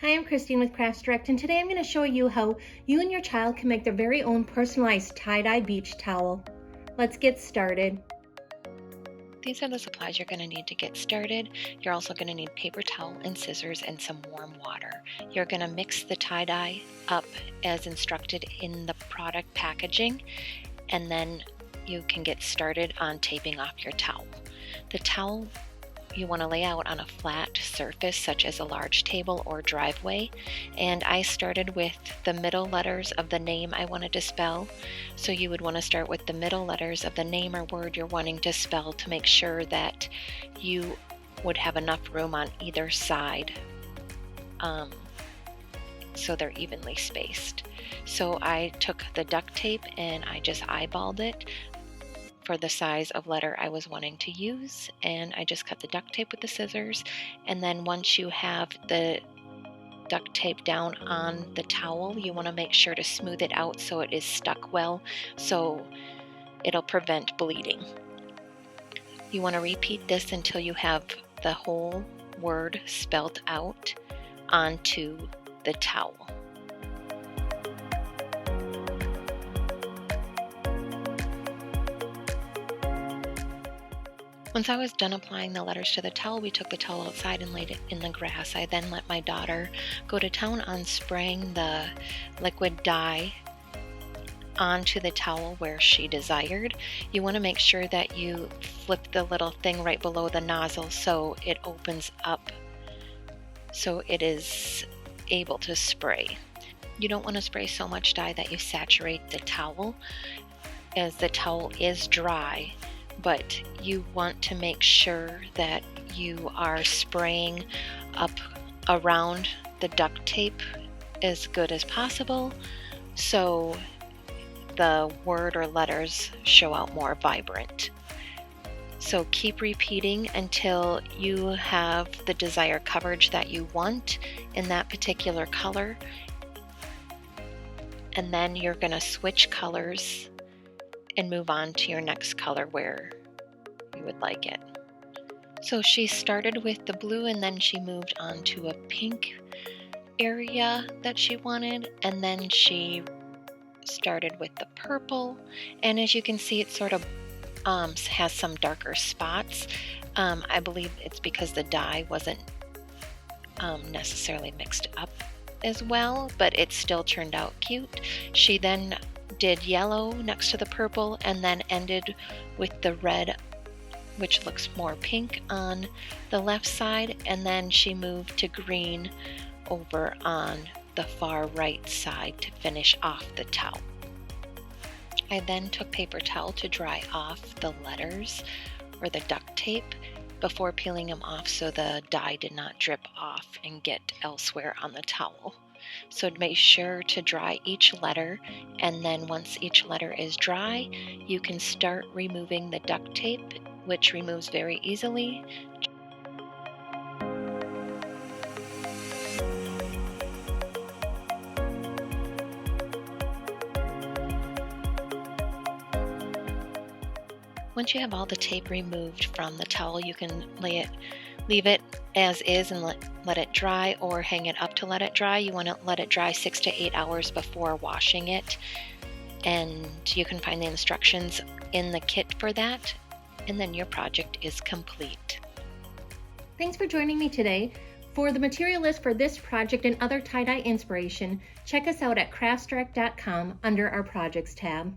Hi, I'm Christine with Crafts Direct, and today I'm going to show you how you and your child can make their very own personalized tie-dye beach towel. Let's get started. These are the supplies you're going to need to get started. You're also going to need paper towel and scissors and some warm water. You're going to mix the tie-dye up as instructed in the product packaging, and then you can get started on taping off your towel. The towel you want to lay out on a flat surface such as a large table or driveway, and I started with the middle letters of the name I wanted to spell. So you would want to start with the middle letters of the name or word you're wanting to spell to make sure that you would have enough room on either side so they're evenly spaced. So I took the duct tape and I just eyeballed it for the size of letter I was wanting to use, and I just cut the duct tape with the scissors. And then once you have the duct tape down on the towel, you want to make sure to smooth it out so it is stuck well, so it'll prevent bleeding. You want to repeat this until you have the whole word spelled out onto the towel. Once I was done applying the letters to the towel, we took the towel outside and laid it in the grass. I then let my daughter go to town on spraying the liquid dye onto the towel where she desired. You want to make sure that you flip the little thing right below the nozzle so it opens up so it is able to spray. You don't want to spray so much dye that you saturate the towel, as the towel is dry, but you want to make sure that you are spraying up around the duct tape as good as possible so the word or letters show out more vibrant. So keep repeating until you have the desired coverage that you want in that particular color, and then you're going to switch colors and move on to your next color where you would like it. So she started with the blue and then she moved on to a pink area that she wanted, and then she started with the purple, and as you can see it sort of has some darker spots. I believe it's because the dye wasn't necessarily mixed up as well, but it still turned out cute. She then did yellow next to the purple and then ended with the red, which looks more pink on the left side, and then she moved to green over on the far right side to finish off the towel. I then took paper towel to dry off the letters or the duct tape before peeling them off so the dye did not drip off and get elsewhere on the towel. So make sure to dry each letter, and then once each letter is dry, you can start removing the duct tape, which removes very easily. Once you have all the tape removed from the towel, you can leave it as is and let it dry, or hang it up to let it dry. You want to let it dry 6 to 8 hours before washing it, and you can find the instructions in the kit for that, and then your project is complete. Thanks for joining me today. For the material list for this project and other tie-dye inspiration, check us out at craftsdirect.com under our Projects tab.